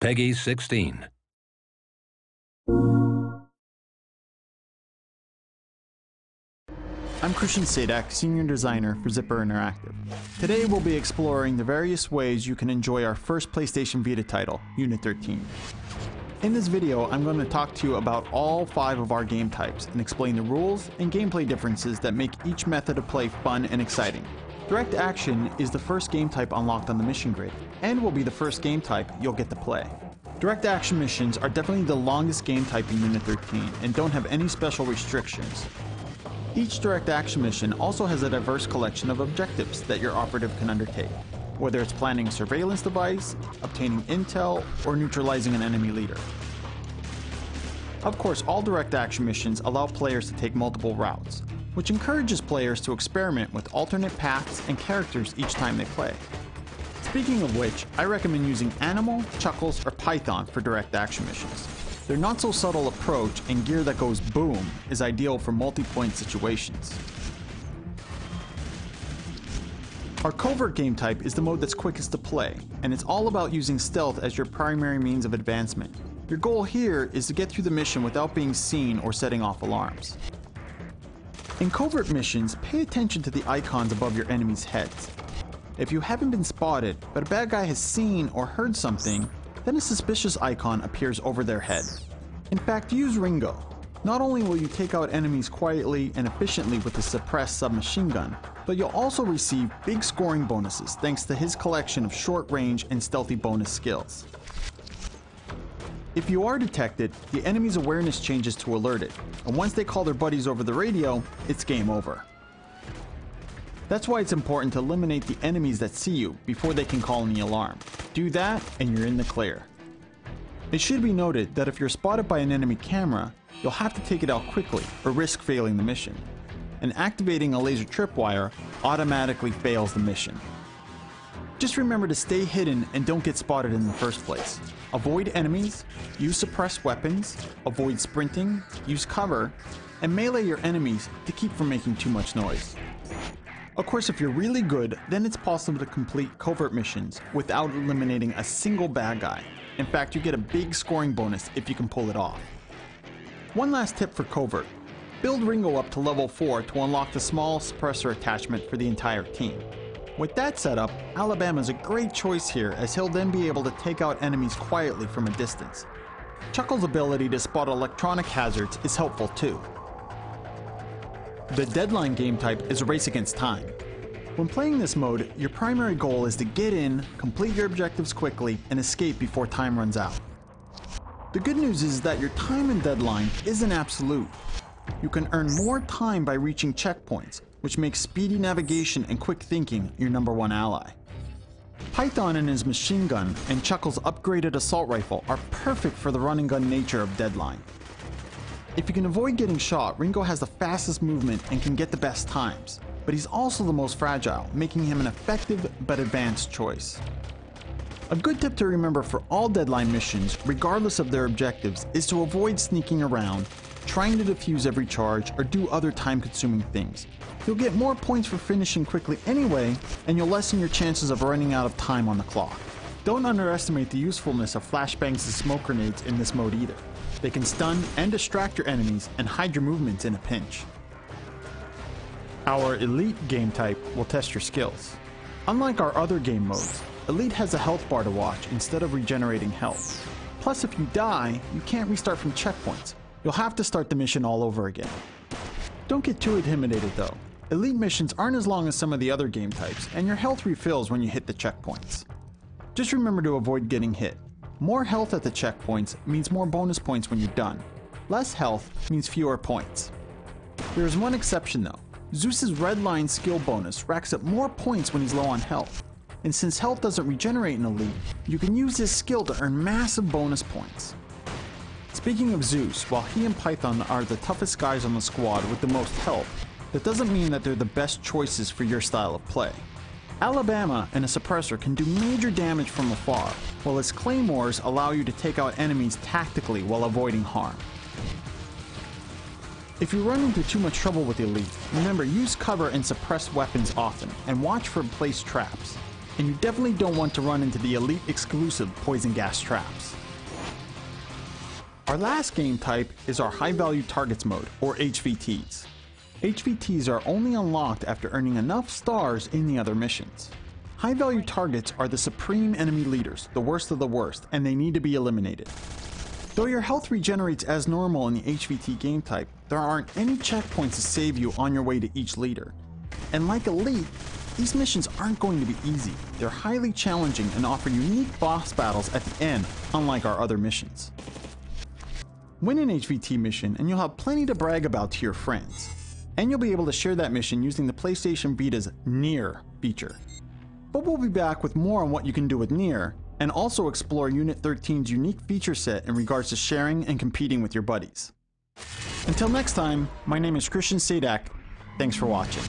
Peggy 16. I'm Christian Sadak, Senior Designer for Zipper Interactive. Today we'll be exploring the various ways you can enjoy our first PlayStation Vita title, Unit 13. In this video, I'm going to talk to you about all 5 of our game types and explain the rules and gameplay differences that make each method of play fun and exciting. Direct Action is the first game type unlocked on the mission grid, and will be the first game type you'll get to play. Direct Action missions are definitely the longest game type in Unit 13 and don't have any special restrictions. Each Direct Action mission also has a diverse collection of objectives that your operative can undertake, whether it's planning a surveillance device, obtaining intel, or neutralizing an enemy leader. Of course, all Direct Action missions allow players to take multiple routes, which encourages players to experiment with alternate paths and characters each time they play. Speaking of which, I recommend using Animal, Chuckles, or Python for Direct Action missions. Their not-so-subtle approach and gear that goes boom is ideal for multi-point situations. Our Covert game type is the mode that's quickest to play, and it's all about using stealth as your primary means of advancement. Your goal here is to get through the mission without being seen or setting off alarms. In Covert missions, pay attention to the icons above your enemies' heads. If you haven't been spotted, but a bad guy has seen or heard something, then a suspicious icon appears over their head. In fact, use Ringo. Not only will you take out enemies quietly and efficiently with the suppressed submachine gun, but you'll also receive big scoring bonuses thanks to his collection of short-range and stealthy bonus skills. If you are detected, the enemy's awareness changes to alerted, and once they call their buddies over the radio, it's game over. That's why it's important to eliminate the enemies that see you before they can call any alarm. Do that, and you're in the clear. It should be noted that if you're spotted by an enemy camera, you'll have to take it out quickly or risk failing the mission. And activating a laser tripwire automatically fails the mission. Just remember to stay hidden and don't get spotted in the first place. Avoid enemies, use suppressed weapons, avoid sprinting, use cover, and melee your enemies to keep from making too much noise. Of course, if you're really good, then it's possible to complete covert missions without eliminating a single bad guy. In fact, you get a big scoring bonus if you can pull it off. One last tip for covert. Build Ringo up to level 4 to unlock the small suppressor attachment for the entire team. With that setup, Alabama is a great choice here, as he'll then be able to take out enemies quietly from a distance. Chuckle's ability to spot electronic hazards is helpful too. The Deadline game type is a race against time. When playing this mode, your primary goal is to get in, complete your objectives quickly, and escape before time runs out. The good news is that your time in Deadline isn't absolute. You can earn more time by reaching checkpoints, which makes speedy navigation and quick thinking your #1 ally. Python and his machine gun and Chuckle's upgraded assault rifle are perfect for the run and gun nature of Deadline. If you can avoid getting shot, Ringo has the fastest movement and can get the best times, but he's also the most fragile, making him an effective but advanced choice. A good tip to remember for all Deadline missions, regardless of their objectives, is to avoid sneaking around, trying to defuse every charge, or do other time-consuming things. You'll get more points for finishing quickly anyway, and you'll lessen your chances of running out of time on the clock. Don't underestimate the usefulness of flashbangs and smoke grenades in this mode either. They can stun and distract your enemies and hide your movements in a pinch. Our Elite game type will test your skills. Unlike our other game modes, Elite has a health bar to watch instead of regenerating health. Plus, if you die, you can't restart from checkpoints. You'll have to start the mission all over again. Don't get too intimidated though. Elite missions aren't as long as some of the other game types, and your health refills when you hit the checkpoints. Just remember to avoid getting hit. More health at the checkpoints means more bonus points when you're done. Less health means fewer points. There is one exception though. Zeus's red line skill bonus racks up more points when he's low on health. And since health doesn't regenerate in Elite, you can use this skill to earn massive bonus points. Speaking of Zeus, while he and Python are the toughest guys on the squad with the most health, that doesn't mean that they're the best choices for your style of play. Alabama and a suppressor can do major damage from afar, while his claymores allow you to take out enemies tactically while avoiding harm. If you run into too much trouble with Elite, remember use cover and suppress weapons often, and watch for placed traps. and you definitely don't want to run into the elite exclusive poison gas traps. Our last game type is our high value targets mode, or HVTs. HVTs are only unlocked after earning enough stars in the other missions. High value targets are the supreme enemy leaders, the worst of the worst, and they need to be eliminated. Though your health regenerates as normal in the HVT game type, there aren't any checkpoints to save you on your way to each leader. And like Elite, these missions aren't going to be easy. They're highly challenging and offer unique boss battles at the end, unlike our other missions. Win an HVT mission and you'll have plenty to brag about to your friends. And you'll be able to share that mission using the PlayStation Vita's Near feature. But we'll be back with more on what you can do with Near, and also explore Unit 13's unique feature set in regards to sharing and competing with your buddies. Until next time, my name is Christian Sadak. Thanks for watching.